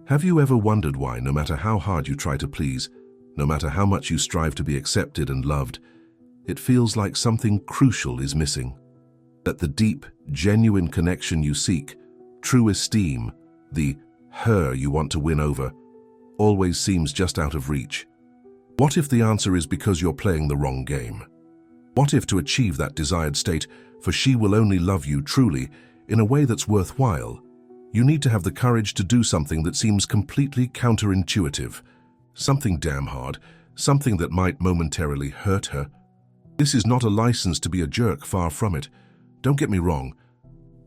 Have you ever wondered why, no matter how hard you try to please, no matter how much you strive to be accepted and loved, it feels like something crucial is missing? That the deep, genuine connection you seek, true esteem, the her you want to win over, always seems just out of reach. What if the answer is because you're playing the wrong game? What if to achieve that desired state, for she will only love you truly, in a way that's worthwhile, you need to have the courage to do something that seems completely counterintuitive, something damn hard, something that might momentarily hurt her? This is not a license to be a jerk, far from it. Don't get me wrong.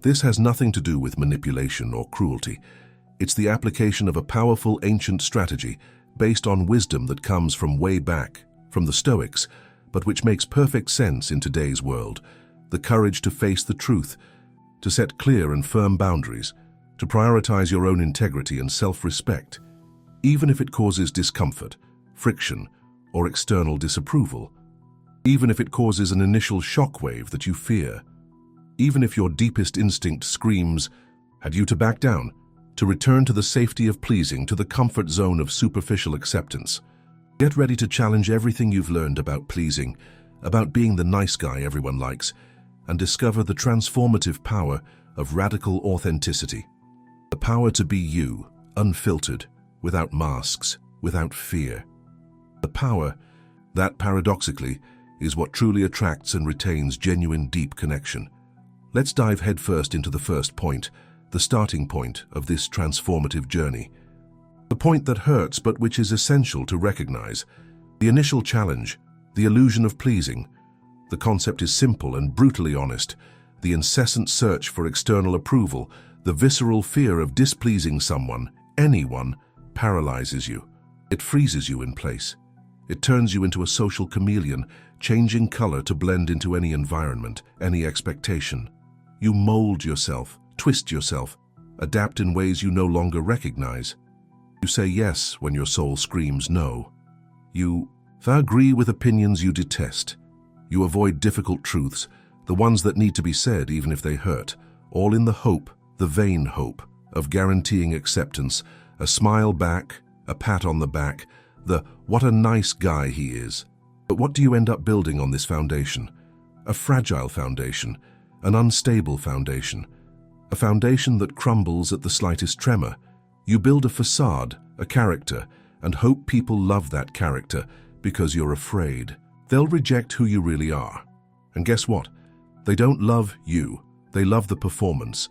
This has nothing to do with manipulation or cruelty. It's the application of a powerful ancient strategy based on wisdom that comes from way back, from the Stoics, but which makes perfect sense in today's world. The courage to face the truth, to set clear and firm boundaries, to prioritize your own integrity and self-respect, even if it causes discomfort, friction, or external disapproval, even if it causes an initial shockwave that you fear, even if your deepest instinct screams, had you to back down, to return to the safety of pleasing, to the comfort zone of superficial acceptance. Get ready to challenge everything you've learned about pleasing, about being the nice guy everyone likes, and discover the transformative power of radical authenticity. The power to be you, unfiltered, without masks, without fear. The power that, paradoxically, is what truly attracts and retains genuine deep connection. Let's dive headfirst into the first point, the starting point of this transformative journey. The point that hurts but which is essential to recognize. The initial challenge, the illusion of pleasing. The concept is simple and brutally honest. The incessant search for external approval, the visceral fear of displeasing someone, anyone, paralyzes you. It freezes you in place. It turns you into a social chameleon, changing color to blend into any environment, any expectation. You mold yourself, twist yourself, adapt in ways you no longer recognize. You say yes when your soul screams no. You agree with opinions you detest. You avoid difficult truths, the ones that need to be said even if they hurt, all in the hope, the vain hope, of guaranteeing acceptance, a smile back, a pat on the back, the what a nice guy he is. But what do you end up building on this foundation? A fragile foundation, an unstable foundation, a foundation that crumbles at the slightest tremor. You build a facade, a character, and hope people love that character because you're afraid they'll reject who you really are. And guess what? They don't love you, they love the performance,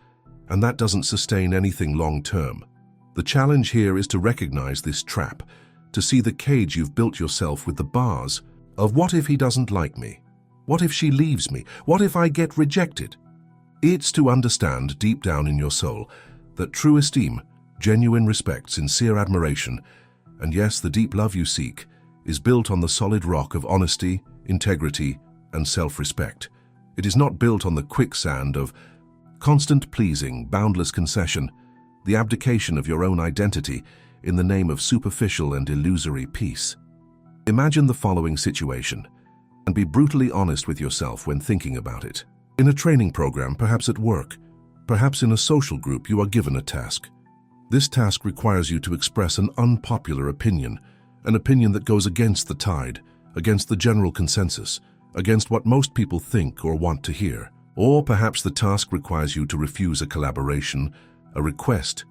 and that doesn't sustain anything long-term. The challenge here is to recognize this trap, to see the cage you've built yourself with the bars of what if he doesn't like me? What if she leaves me? What if I get rejected? It's to understand deep down in your soul that true esteem, genuine respect, sincere admiration, and yes, the deep love you seek, is built on the solid rock of honesty, integrity, and self-respect. It is not built on the quicksand of constant pleasing, boundless concession, the abdication of your own identity in the name of superficial and illusory peace. Imagine the following situation, and be brutally honest with yourself when thinking about it. In a training program, perhaps at work, perhaps in a social group, you are given a task. This task requires you to express an unpopular opinion, an opinion that goes against the tide, against the general consensus, against what most people think or want to hear. Or perhaps the task requires you to refuse a collaboration, a request,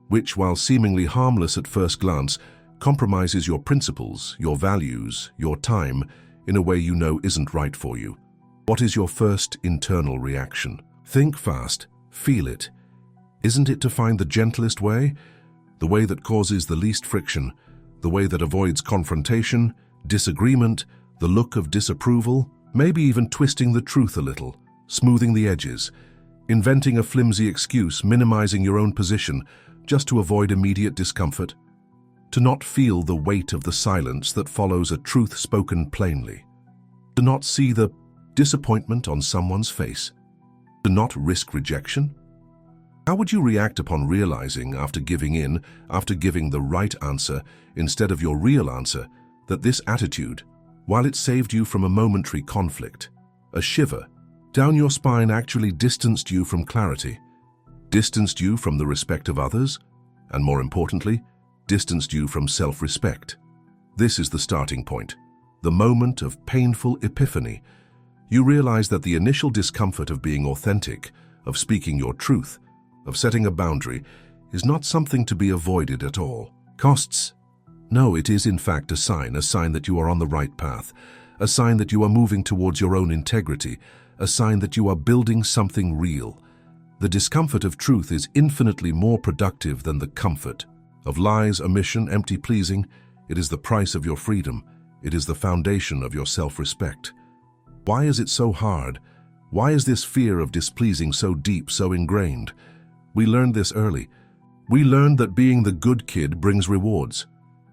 which, while seemingly harmless at first glance, compromises your principles, your values, your time, in a way you know isn't right for you. What is your first internal reaction? Think fast, feel it. Isn't it to find the gentlest way? The way that causes the least friction, the way that avoids confrontation, disagreement, the look of disapproval, maybe even twisting the truth a little, smoothing the edges, inventing a flimsy excuse, minimizing your own position, just to avoid immediate discomfort? To not feel the weight of the silence that follows a truth spoken plainly. To not see the disappointment on someone's face. To not risk rejection? How would you react upon realizing, after giving in, after giving the right answer instead of your real answer, that this attitude, while it saved you from a momentary conflict, a shiver down your spine, actually distanced you from clarity, distanced you from the respect of others, and more importantly, distanced you from self-respect. This is the starting point, the moment of painful epiphany. You realize that the initial discomfort of being authentic, of speaking your truth, of setting a boundary, is not something to be avoided at all. Costs? No, it is in fact a sign that you are on the right path, a sign that you are moving towards your own integrity, a sign that you are building something real. The discomfort of truth is infinitely more productive than the comfort of lies, omission, empty pleasing. It is the price of your freedom. It is the foundation of your self-respect. Why is it so hard? Why is this fear of displeasing so deep, so ingrained? We learned this early. We learned that being the good kid brings rewards.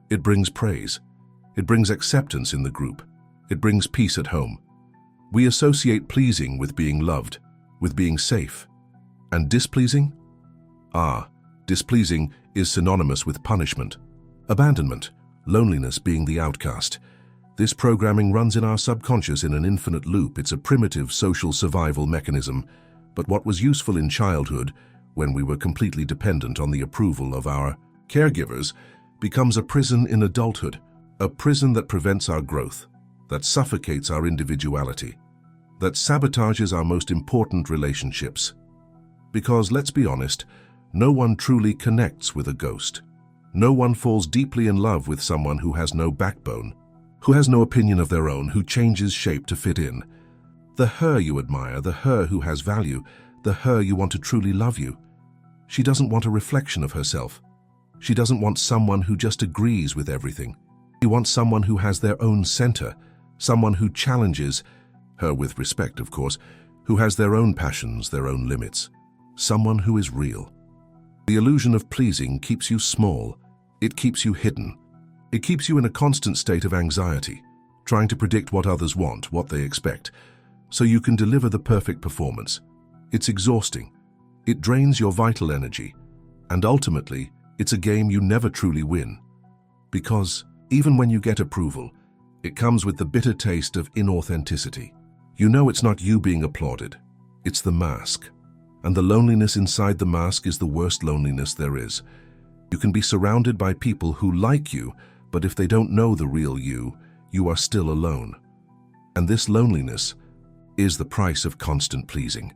It brings praise. It brings acceptance in the group. It brings peace at home. We associate pleasing with being loved, with being safe. And displeasing? Displeasing is synonymous with punishment, abandonment, loneliness, being the outcast. This programming runs in our subconscious in an infinite loop. It's a primitive social survival mechanism, but what was useful in childhood, when we were completely dependent on the approval of our caregivers, becomes a prison in adulthood, a prison that prevents our growth, that suffocates our individuality, that sabotages our most important relationships. Because, let's be honest, no one truly connects with a ghost. No one falls deeply in love with someone who has no backbone, who has no opinion of their own, who changes shape to fit in. The her you admire, the her who has value, the her you want to truly love you. She doesn't want a reflection of herself. She doesn't want someone who just agrees with everything. She wants someone who has their own center, someone who challenges her with respect, of course, who has their own passions, their own limits. Someone who is real. The illusion of pleasing keeps you small. It keeps you hidden. It keeps you in a constant state of anxiety, trying to predict what others want, what they expect, so you can deliver the perfect performance. It's exhausting. It drains your vital energy, and ultimately, it's a game you never truly win. Because even when you get approval, it comes with the bitter taste of inauthenticity. You know it's not you being applauded. It's the mask. And the loneliness inside the mask is the worst loneliness there is. You can be surrounded by people who like you, but if they don't know the real you, you are still alone. And this loneliness is the price of constant pleasing.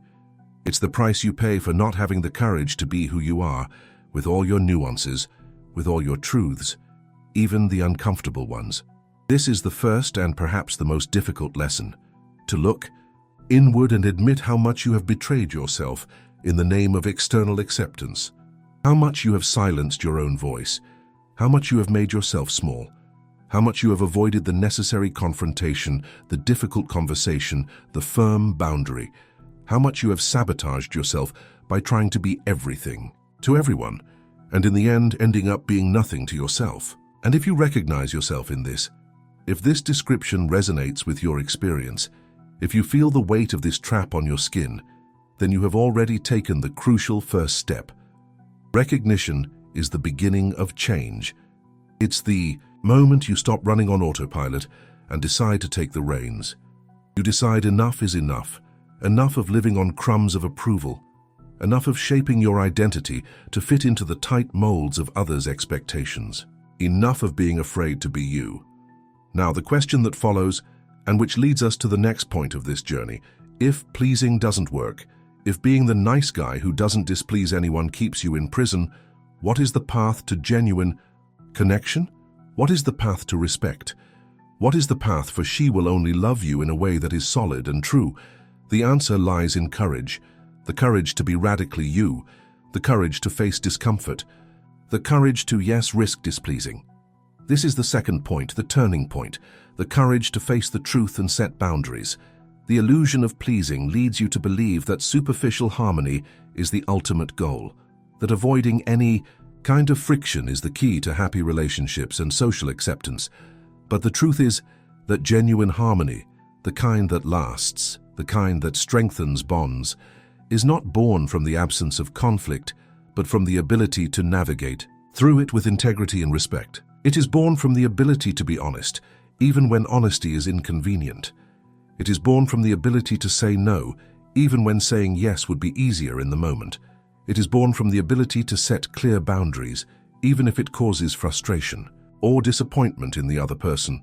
It's the price you pay for not having the courage to be who you are, with all your nuances, with all your truths, even the uncomfortable ones. This is the first and perhaps the most difficult lesson, to look inward and admit how much you have betrayed yourself in the name of external acceptance, how much you have silenced your own voice, how much you have made yourself small, how much you have avoided the necessary confrontation, the difficult conversation, the firm boundary, how much you have sabotaged yourself by trying to be everything to everyone, and in the end ending up being nothing to yourself. And if you recognize yourself in this, if this description resonates with your experience, if you feel the weight of this trap on your skin, then you have already taken the crucial first step. Recognition is the beginning of change. It's the moment you stop running on autopilot and decide to take the reins. You decide enough is enough, enough of living on crumbs of approval, enough of shaping your identity to fit into the tight molds of others' expectations, enough of being afraid to be you. Now, the question that follows, and which leads us to the next point of this journey, if pleasing doesn't work, if being the nice guy who doesn't displease anyone keeps you in prison, what is the path to genuine connection? What is the path to respect? What is the path for she will only love you in a way that is solid and true? The answer lies in courage, the courage to be radically you, the courage to face discomfort, the courage to, yes, risk displeasing. This is the second point, the turning point, the courage to face the truth and set boundaries. The illusion of pleasing leads you to believe that superficial harmony is the ultimate goal, that avoiding any kind of friction is the key to happy relationships and social acceptance. But the truth is that genuine harmony, the kind that lasts, the kind that strengthens bonds, is not born from the absence of conflict, but from the ability to navigate through it with integrity and respect. It is born from the ability to be honest, even when honesty is inconvenient. It is born from the ability to say no, even when saying yes would be easier in the moment. It is born from the ability to set clear boundaries, even if it causes frustration or disappointment in the other person.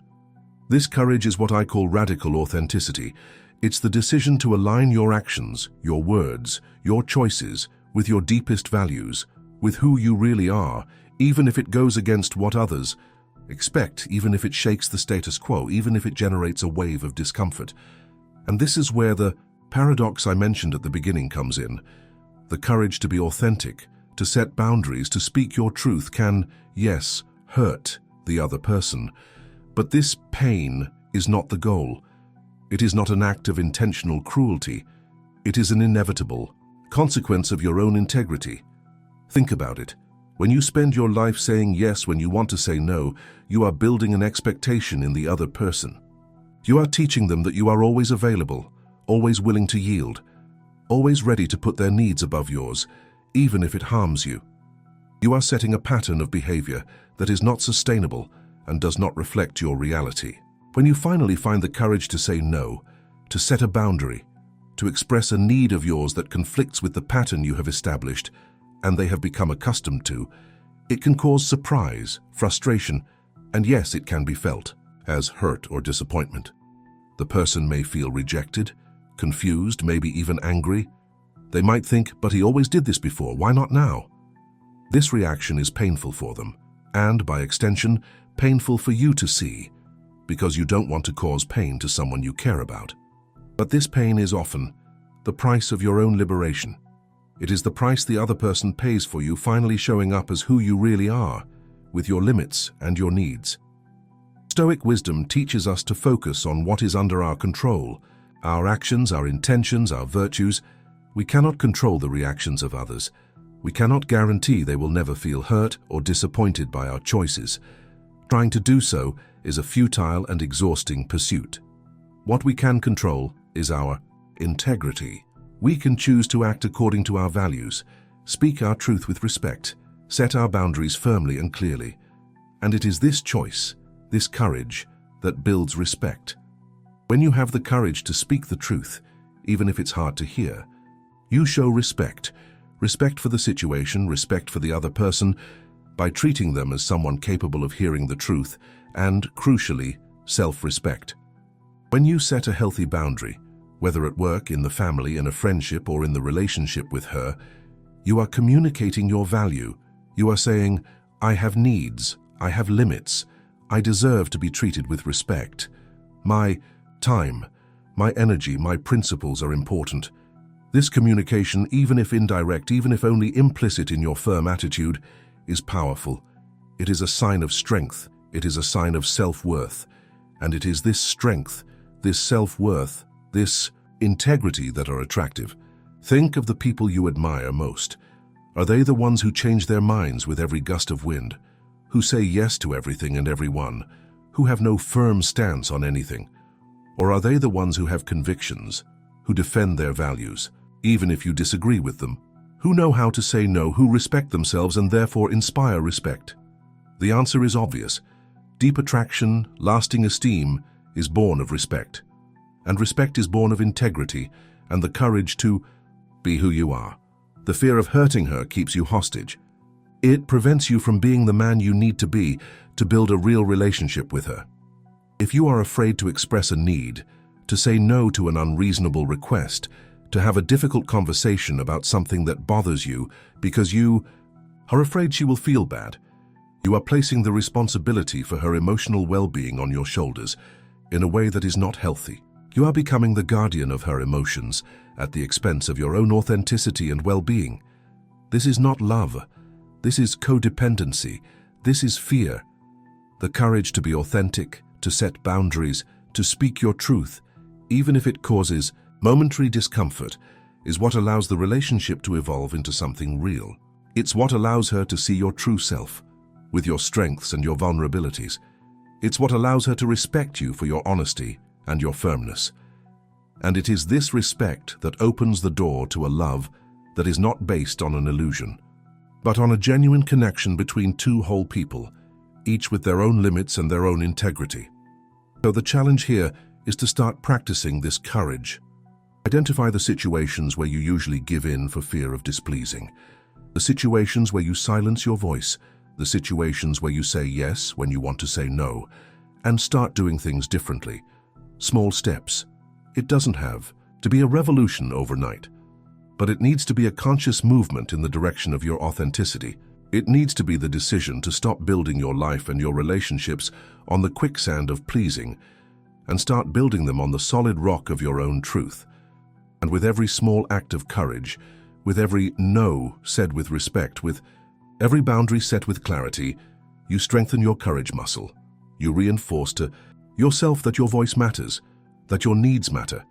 This courage is what I call radical authenticity. It's the decision to align your actions, your words, your choices with your deepest values, with who you really are, even if it goes against what others expect, even if it shakes the status quo, even if it generates a wave of discomfort. And this is where the paradox I mentioned at the beginning comes in. The courage to be authentic, to set boundaries, to speak your truth can, yes, hurt the other person. But this pain is not the goal. It is not an act of intentional cruelty. It is an inevitable consequence of your own integrity. Think about it. When you spend your life saying yes when you want to say no, you are building an expectation in the other person. You are teaching them that you are always available, always willing to yield, always ready to put their needs above yours, even if it harms you. You are setting a pattern of behavior that is not sustainable and does not reflect your reality. When you finally find the courage to say no, to set a boundary, to express a need of yours that conflicts with the pattern you have established and they have become accustomed to, it can cause surprise, frustration, and yes, it can be felt as hurt or disappointment. The person may feel rejected, confused, maybe even angry. They might think, but he always did this before, why not now? This reaction is painful for them, and by extension, painful for you to see, because you don't want to cause pain to someone you care about. But this pain is often the price of your own liberation. It is the price the other person pays for you finally showing up as who you really are, with your limits and your needs. Stoic wisdom teaches us to focus on what is under our control, our actions, our intentions, our virtues. We cannot control the reactions of others. We cannot guarantee they will never feel hurt or disappointed by our choices. Trying to do so is a futile and exhausting pursuit. What we can control is our integrity. We can choose to act according to our values, speak our truth with respect, set our boundaries firmly and clearly. And it is this choice, this courage, that builds respect. When you have the courage to speak the truth, even if it's hard to hear, you show respect. Respect for the situation, respect for the other person, by treating them as someone capable of hearing the truth, and, crucially, self-respect. When you set a healthy boundary, whether at work, in the family, in a friendship, or in the relationship with her, you are communicating your value. You are saying, I have needs, I have limits, I deserve to be treated with respect. My time, my energy, my principles are important. This communication, even if indirect, even if only implicit in your firm attitude, is powerful. It is a sign of strength. It is a sign of self-worth. And it is this strength, this self-worth, this integrity that are attractive. Think of the people you admire most. Are they the ones who change their minds with every gust of wind, who say yes to everything and everyone, who have no firm stance on anything? Or are they the ones who have convictions, who defend their values, even if you disagree with them, who know how to say no, who respect themselves and therefore inspire respect? The answer is obvious. Deep attraction, lasting esteem, is born of respect. And respect is born of integrity and the courage to be who you are. The fear of hurting her keeps you hostage. It prevents you from being the man you need to be to build a real relationship with her. If you are afraid to express a need, to say no to an unreasonable request, to have a difficult conversation about something that bothers you because you are afraid she will feel bad, you are placing the responsibility for her emotional well-being on your shoulders in a way that is not healthy. You are becoming the guardian of her emotions at the expense of your own authenticity and well-being. This is not love. This is codependency. This is fear. The courage to be authentic, to set boundaries, to speak your truth, even if it causes momentary discomfort, is what allows the relationship to evolve into something real. It's what allows her to see your true self, with your strengths and your vulnerabilities. It's what allows her to respect you for your honesty and your firmness. And it is this respect that opens the door to a love that is not based on an illusion, but on a genuine connection between two whole people, each with their own limits and their own integrity. So the challenge here is to start practicing this courage. Identify the situations where you usually give in for fear of displeasing. The situations where you silence your voice, the situations where you say yes when you want to say no, and start doing things differently. Small steps. It doesn't have to be a revolution overnight, but it needs to be a conscious movement in the direction of your authenticity. It needs to be the decision to stop building your life and your relationships on the quicksand of pleasing and start building them on the solid rock of your own truth. And with every small act of courage, with every no said with respect, with every boundary set with clarity, you strengthen your courage muscle. You reinforce to yourself that your voice matters, that your needs matter,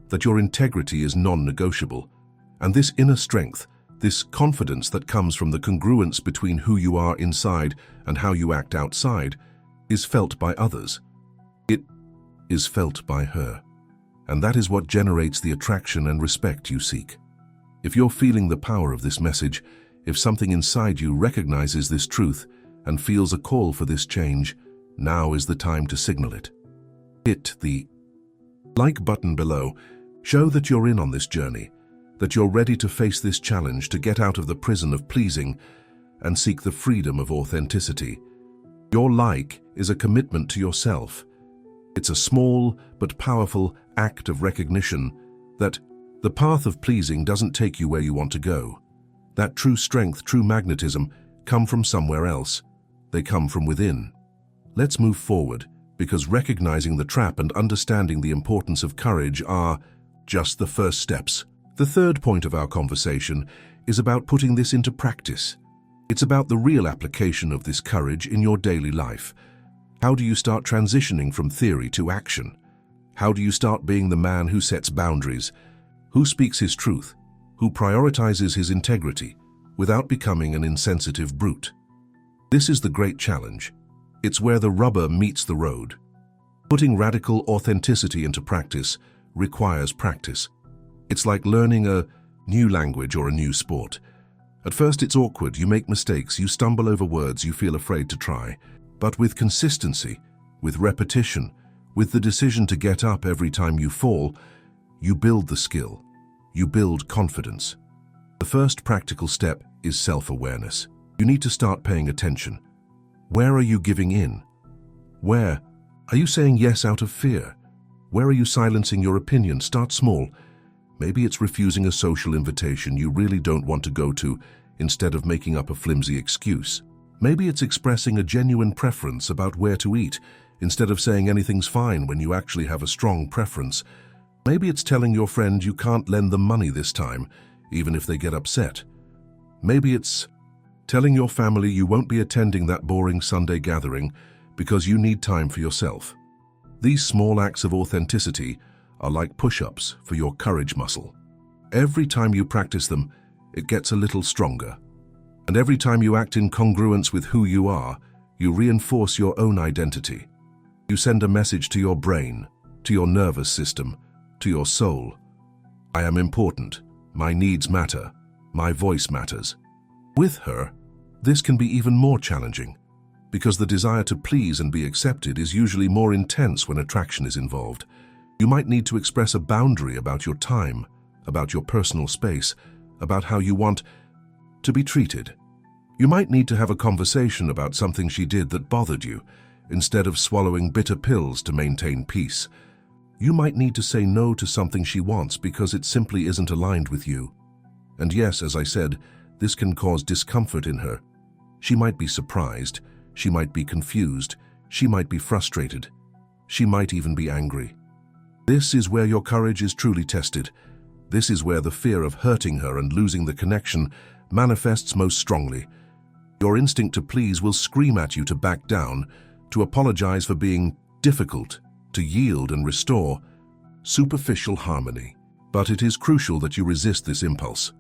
that your integrity is non-negotiable. And this inner strength, this confidence that comes from the congruence between who you are inside and how you act outside, is felt by others. It is felt by her. And that is what generates the attraction and respect you seek. If you're feeling the power of this message, if something inside you recognizes this truth and feels a call for this change, now is the time to signal it. Hit the like button below. Show that you're in on this journey, that you're ready to face this challenge to get out of the prison of pleasing and seek the freedom of authenticity. Your like is a commitment to yourself. It's a small but powerful act of recognition that the path of pleasing doesn't take you where you want to go. That true strength, true magnetism come from somewhere else. They come from within. Let's move forward, because recognizing the trap and understanding the importance of courage are just the first steps. The third point of our conversation is about putting this into practice. It's about the real application of this courage in your daily life. How do you start transitioning from theory to action? How do you start being the man who sets boundaries, who speaks his truth, who prioritizes his integrity without becoming an insensitive brute? This is the great challenge. It's where the rubber meets the road. Putting radical authenticity into practice requires practice. It's like learning a new language or a new sport. At first it's awkward, you make mistakes, you stumble over words you feel afraid to try. But with consistency, with repetition, with the decision to get up every time you fall, you build the skill. You build confidence. The first practical step is self-awareness. You need to start paying attention. Where are you giving in? Where are you saying yes out of fear? Where are you silencing your opinion? Start small. Maybe it's refusing a social invitation you really don't want to go to instead of making up a flimsy excuse. Maybe it's expressing a genuine preference about where to eat instead of saying anything's fine when you actually have a strong preference. Maybe it's telling your friend you can't lend them money this time, even if they get upset. Maybe it's telling your family you won't be attending that boring Sunday gathering because you need time for yourself. These small acts of authenticity are like push-ups for your courage muscle. Every time you practice them, it gets a little stronger. And every time you act in congruence with who you are, you reinforce your own identity. You send a message to your brain, to your nervous system, to your soul. I am important. My needs matter. My voice matters. With her, this can be even more challenging, because the desire to please and be accepted is usually more intense when attraction is involved. You might need to express a boundary about your time, about your personal space, about how you want to be treated. You might need to have a conversation about something she did that bothered you, instead of swallowing bitter pills to maintain peace. You might need to say no to something she wants because it simply isn't aligned with you. And yes, as I said, this can cause discomfort in her. She might be surprised, she might be confused, she might be frustrated, she might even be angry. This is where your courage is truly tested. This is where the fear of hurting her and losing the connection manifests most strongly. Your instinct to please will scream at you to back down, to apologize for being difficult, to yield and restore superficial harmony. But it is crucial that you resist this impulse.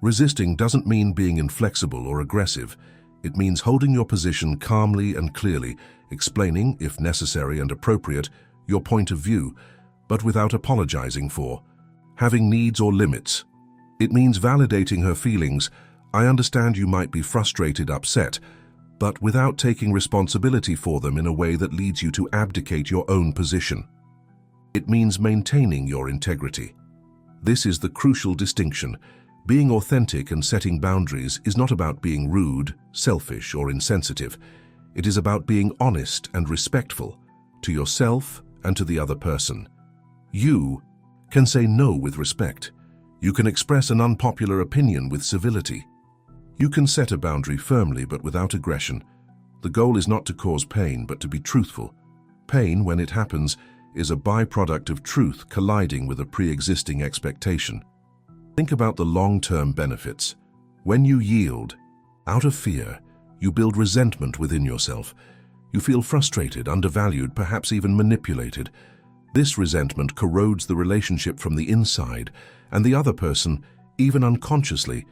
Resisting doesn't mean being inflexible or aggressive. It means holding your position calmly and clearly, explaining, if necessary and appropriate, your point of view, but without apologizing for having needs or limits. It means validating her feelings. I understand you might be frustrated, upset, but without taking responsibility for them in a way that leads you to abdicate your own position. It means maintaining your integrity. This is the crucial distinction. Being authentic and setting boundaries is not about being rude, selfish, or insensitive. It is about being honest and respectful to yourself and to the other person. You can say no with respect. You can express an unpopular opinion with civility. You can set a boundary firmly but without aggression. The goal is not to cause pain, but to be truthful. Pain, when it happens, is a byproduct of truth colliding with a pre-existing expectation. Think about the long-term benefits. When you yield, out of fear, you build resentment within yourself. You feel frustrated, undervalued, perhaps even manipulated. This resentment corrodes the relationship from the inside, and the other person, even unconsciously,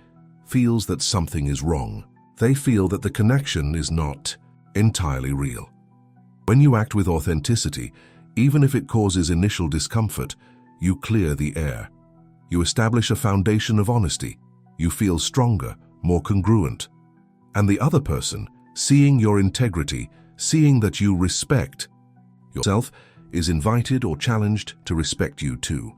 feels that something is wrong. They feel that the connection is not entirely real. When you act with authenticity, even if it causes initial discomfort, you clear the air. You establish a foundation of honesty. You feel stronger, more congruent. And the other person, seeing your integrity, seeing that you respect yourself, is invited or challenged to respect you too.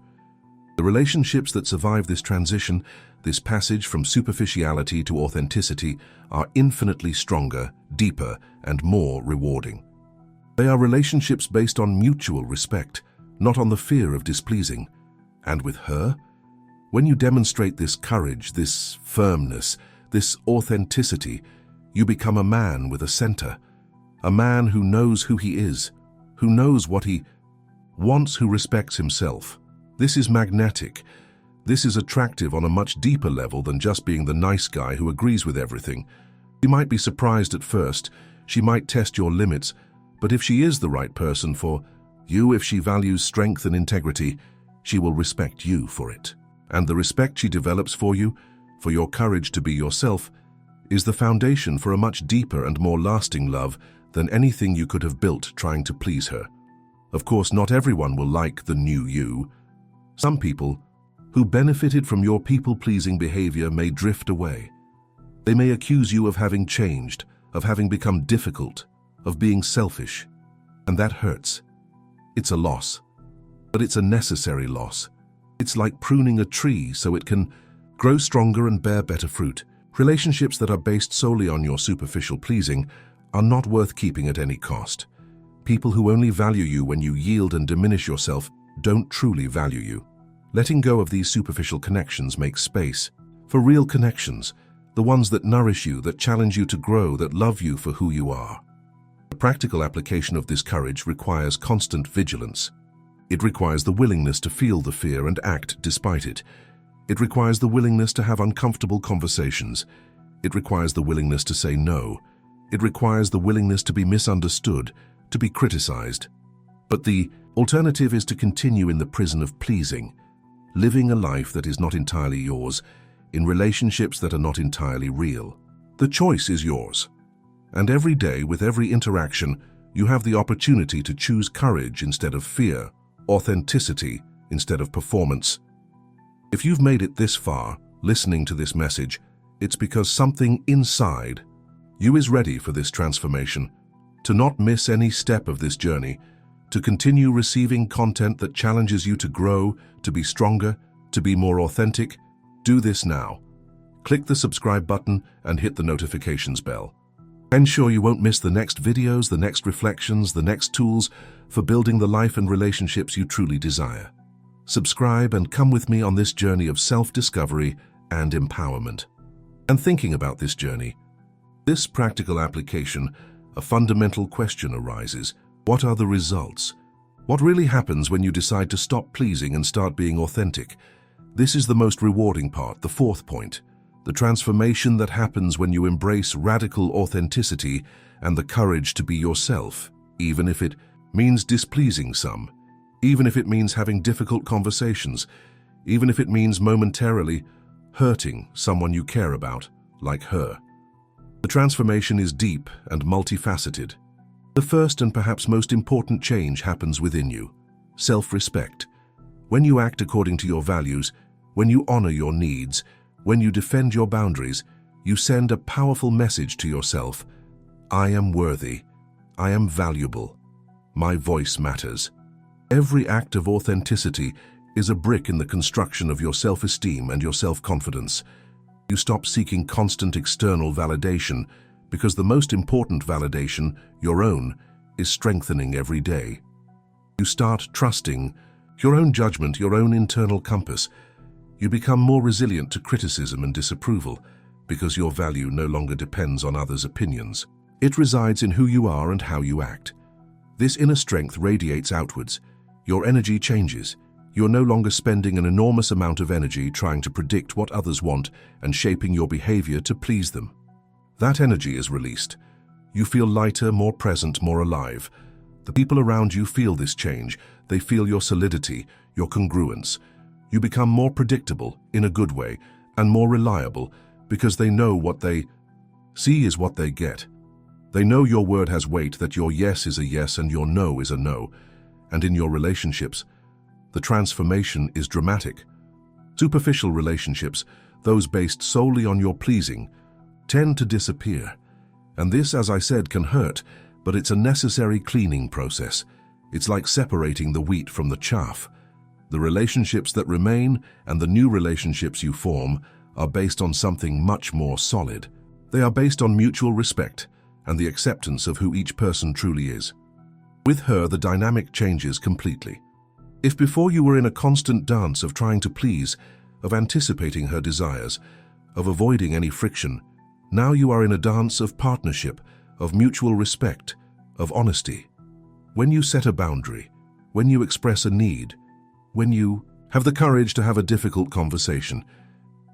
The relationships that survive this transition, this passage from superficiality to authenticity, are infinitely stronger, deeper, and more rewarding. They are relationships based on mutual respect, not on the fear of displeasing. And with her, when you demonstrate this courage, this firmness, this authenticity, you become a man with a center, a man who knows who he is, who knows what he wants, who respects himself. This is magnetic. This is attractive on a much deeper level than just being the nice guy who agrees with everything. You might be surprised at first. She might test your limits, but if she is the right person for you, if she values strength and integrity, she will respect you for it. And the respect she develops for you, for your courage to be yourself, is the foundation for a much deeper and more lasting love than anything you could have built trying to please her. Of course, not everyone will like the new you. Some people who benefited from your people-pleasing behavior may drift away. They may accuse you of having changed, of having become difficult, of being selfish. And that hurts. It's a loss. But it's a necessary loss. It's like pruning a tree so it can grow stronger and bear better fruit. Relationships that are based solely on your superficial pleasing are not worth keeping at any cost. People who only value you when you yield and diminish yourself don't truly value you. Letting go of these superficial connections makes space for real connections, the ones that nourish you, that challenge you to grow, that love you for who you are. The practical application of this courage requires constant vigilance. It requires the willingness to feel the fear and act despite it. It requires the willingness to have uncomfortable conversations. It requires the willingness to say no. It requires the willingness to be misunderstood, to be criticized. But the alternative is to continue in the prison of pleasing, living a life that is not entirely yours, in relationships that are not entirely real. The choice is yours. And every day, with every interaction, you have the opportunity to choose courage instead of fear, authenticity instead of performance. If you've made it this far, listening to this message, it's because something inside you is ready for this transformation, to not miss any step of this journey, to continue receiving content that challenges you to grow, to be stronger, to be more authentic. Do this now. Click the subscribe button and hit the notifications bell. Ensure you won't miss the next videos, the next reflections, the next tools for building the life and relationships you truly desire. Subscribe and come with me on this journey of self-discovery and empowerment. And thinking about this journey, this practical application, a fundamental question arises. What are the results? What really happens when you decide to stop pleasing and start being authentic? This is the most rewarding part, the fourth point. The transformation that happens when you embrace radical authenticity and the courage to be yourself, even if it means displeasing some, even if it means having difficult conversations, even if it means momentarily hurting someone you care about, like her. The transformation is deep and multifaceted. The first and perhaps most important change happens within you: self-respect. When you act according to your values, when you honor your needs, when you defend your boundaries, you send a powerful message to yourself. I am worthy. I am valuable. My voice matters. Every act of authenticity is a brick in the construction of your self-esteem and your self-confidence. You stop seeking constant external validation because the most important validation, your own, is strengthening every day. You start trusting your own judgment, your own internal compass. You become more resilient to criticism and disapproval because your value no longer depends on others' opinions. It resides in who you are and how you act. This inner strength radiates outwards. Your energy changes. You're no longer spending an enormous amount of energy trying to predict what others want and shaping your behavior to please them. That energy is released. You feel lighter, more present, more alive. The people around you feel this change. They feel your solidity, your congruence. You become more predictable, in a good way, and more reliable because they know what they see is what they get. They know your word has weight, that your yes is a yes and your no is a no. And in your relationships, the transformation is dramatic. Superficial relationships, those based solely on your pleasing, tend to disappear. And this, as I said, can hurt, but it's a necessary cleaning process. It's like separating the wheat from the chaff. The relationships that remain and the new relationships you form are based on something much more solid. They are based on mutual respect and the acceptance of who each person truly is. With her, the dynamic changes completely. If before you were in a constant dance of trying to please, of anticipating her desires, of avoiding any friction, now you are in a dance of partnership, of mutual respect, of honesty. When you set a boundary, when you express a need, when you have the courage to have a difficult conversation,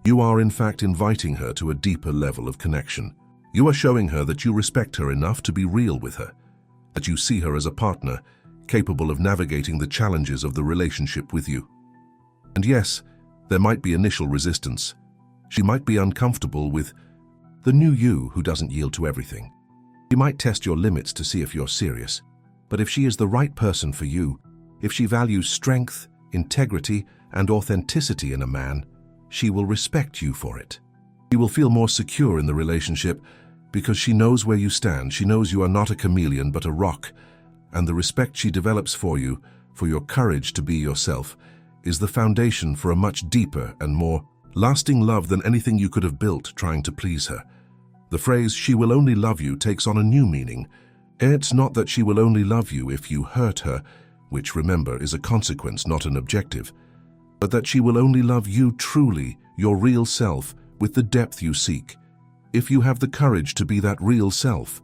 you are in fact inviting her to a deeper level of connection. You are showing her that you respect her enough to be real with her, that you see her as a partner, capable of navigating the challenges of the relationship with you. And yes, there might be initial resistance. She might be uncomfortable with the new you who doesn't yield to everything. You might test your limits to see if you're serious. But if she is the right person for you, if she values strength, integrity, and authenticity in a man, she will respect you for it. You will feel more secure in the relationship because she knows where you stand. She knows you are not a chameleon but a rock, and the respect she develops for you, for your courage to be yourself, is the foundation for a much deeper and more lasting love than anything you could have built trying to please her. The phrase, "she will only love you," takes on a new meaning. It's not that she will only love you if you hurt her, which, remember, is a consequence, not an objective, but that she will only love you truly, your real self, with the depth you seek. If you have the courage to be that real self,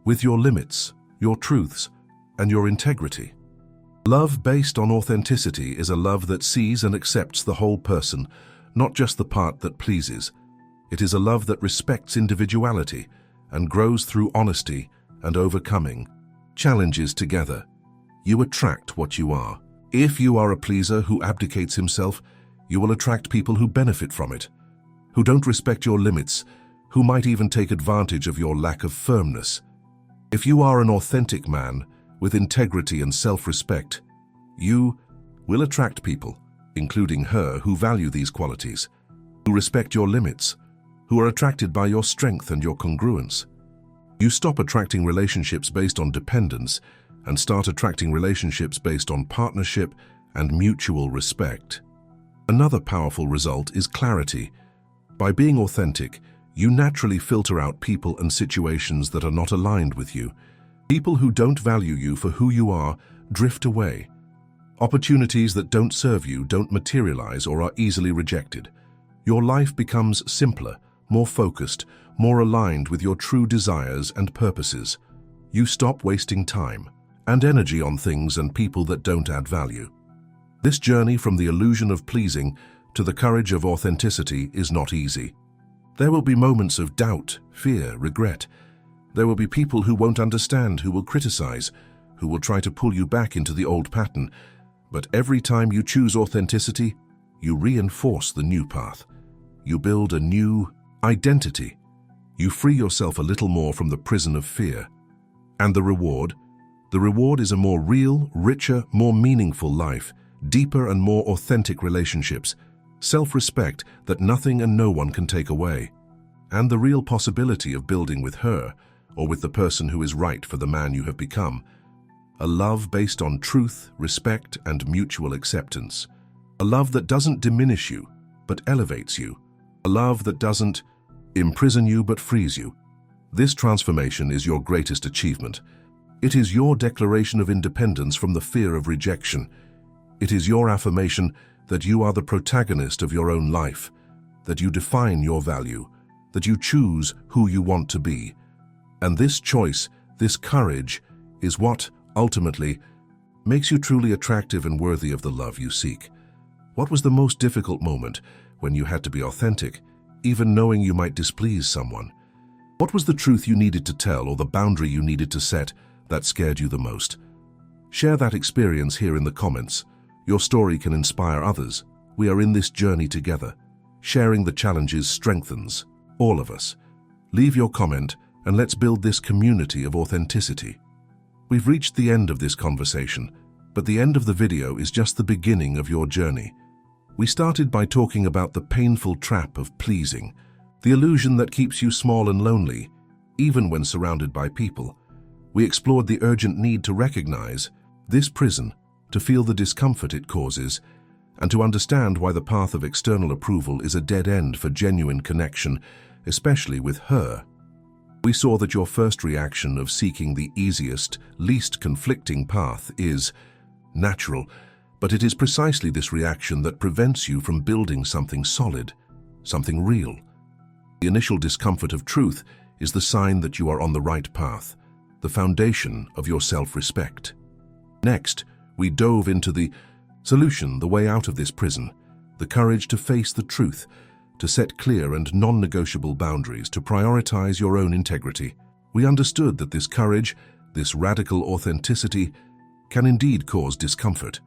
with your limits, your truths, and your integrity. Love based on authenticity is a love that sees and accepts the whole person, not just the part that pleases. It is a love that respects individuality and grows through honesty and overcoming challenges together. You attract what you are. If you are a pleaser who abdicates himself, you will attract people who benefit from it, who don't respect your limits, who might even take advantage of your lack of firmness. If you are an authentic man with integrity and self-respect, you will attract people, including her, who value these qualities, who respect your limits, who are attracted by your strength and your congruence. You stop attracting relationships based on dependence and start attracting relationships based on partnership and mutual respect. Another powerful result is clarity. By being authentic, you naturally filter out people and situations that are not aligned with you. People who don't value you for who you are drift away. Opportunities that don't serve you don't materialize or are easily rejected. Your life becomes simpler, more focused, more aligned with your true desires and purposes. You stop wasting time and energy on things and people that don't add value. This journey from the illusion of pleasing to the courage of authenticity is not easy. There will be moments of doubt, fear, regret. There will be people who won't understand, who will criticize, who will try to pull you back into the old pattern. But every time you choose authenticity, you reinforce the new path. You build a new identity. You free yourself a little more from the prison of fear. And the reward? The reward is a more real, richer, more meaningful life, deeper and more authentic relationships, self-respect that nothing and no one can take away, and the real possibility of building with her or with the person who is right for the man you have become. A love based on truth, respect, and mutual acceptance. A love that doesn't diminish you, but elevates you. A love that doesn't imprison you, but frees you. This transformation is your greatest achievement. It is your declaration of independence from the fear of rejection. It is your affirmation that you are the protagonist of your own life, that you define your value, that you choose who you want to be. And this choice, this courage, is what, ultimately, makes you truly attractive and worthy of the love you seek. What was the most difficult moment when you had to be authentic, even knowing you might displease someone? What was the truth you needed to tell or the boundary you needed to set that scared you the most? Share that experience here in the comments. Your story can inspire others. We are in this journey together. Sharing the challenges strengthens all of us. Leave your comment and let's build this community of authenticity. We've reached the end of this conversation, but the end of the video is just the beginning of your journey. We started by talking about the painful trap of pleasing, the illusion that keeps you small and lonely, even when surrounded by people. We explored the urgent need to recognize this prison, to feel the discomfort it causes, and to understand why the path of external approval is a dead end for genuine connection, especially with her. We saw that your first reaction of seeking the easiest, least conflicting path is natural, but it is precisely this reaction that prevents you from building something solid, something real. The initial discomfort of truth is the sign that you are on the right path, the foundation of your self-respect. Next, we dove into the solution, the way out of this prison, the courage to face the truth, to set clear and non-negotiable boundaries, to prioritize your own integrity. We understood that this courage, this radical authenticity, can indeed cause discomfort,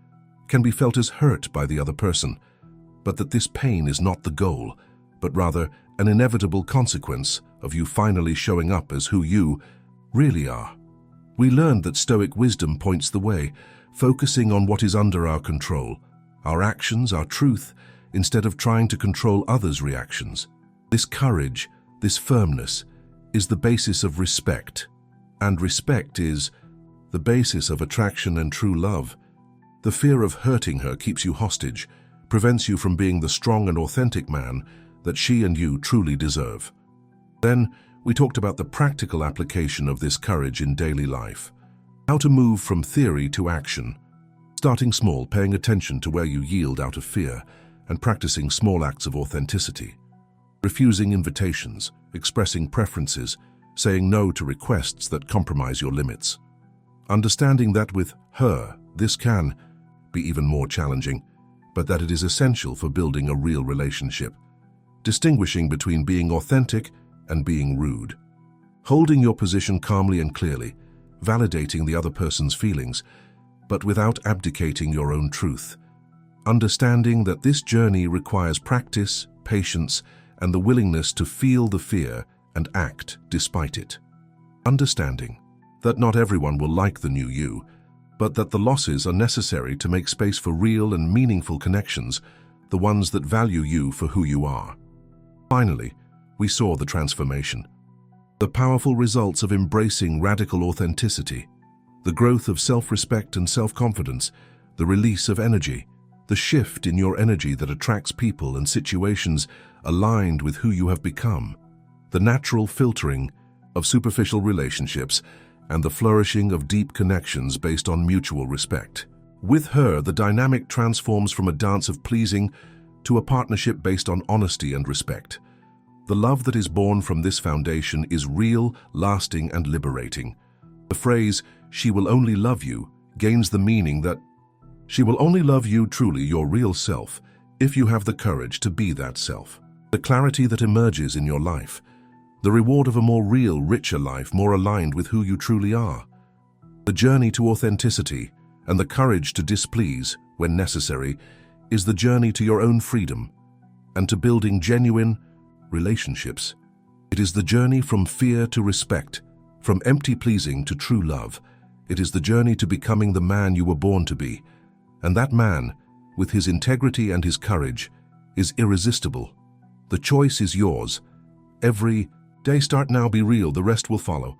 can be felt as hurt by the other person, but that this pain is not the goal, but rather an inevitable consequence of you finally showing up as who you really are. We learned that Stoic wisdom points the way, focusing on what is under our control, our actions, our truth, instead of trying to control others' reactions. This courage, this firmness, is the basis of respect, and respect is the basis of attraction and true love. The fear of hurting her keeps you hostage, prevents you from being the strong and authentic man that she and you truly deserve. Then, we talked about the practical application of this courage in daily life. How to move from theory to action. Starting small, paying attention to where you yield out of fear, and practicing small acts of authenticity. Refusing invitations, expressing preferences, saying no to requests that compromise your limits. Understanding that with her, this can be even more challenging, but that it is essential for building a real relationship. Distinguishing between being authentic and being rude. Holding your position calmly and clearly, validating the other person's feelings, but without abdicating your own truth. Understanding that this journey requires practice, patience, and the willingness to feel the fear and act despite it. Understanding that not everyone will like the new you, but that the losses are necessary to make space for real and meaningful connections, the ones that value you for who you are. Finally, we saw the transformation, the powerful results of embracing radical authenticity, the growth of self-respect and self-confidence, the release of energy, the shift in your energy that attracts people and situations aligned with who you have become, the natural filtering of superficial relationships, and the flourishing of deep connections based on mutual respect. With her, the dynamic transforms from a dance of pleasing to a partnership based on honesty and respect. The love that is born from this foundation is real, lasting, and liberating. The phrase, "she will only love you," gains the meaning that she will only love you truly, your real self, if you have the courage to be that self. The clarity that emerges in your life, the reward of a more real, richer life, more aligned with who you truly are. The journey to authenticity and the courage to displease, when necessary, is the journey to your own freedom and to building genuine relationships. It is the journey from fear to respect, from empty pleasing to true love. It is the journey to becoming the man you were born to be. And that man, with his integrity and his courage, is irresistible. The choice is yours. Every day, start now, be real, the rest will follow.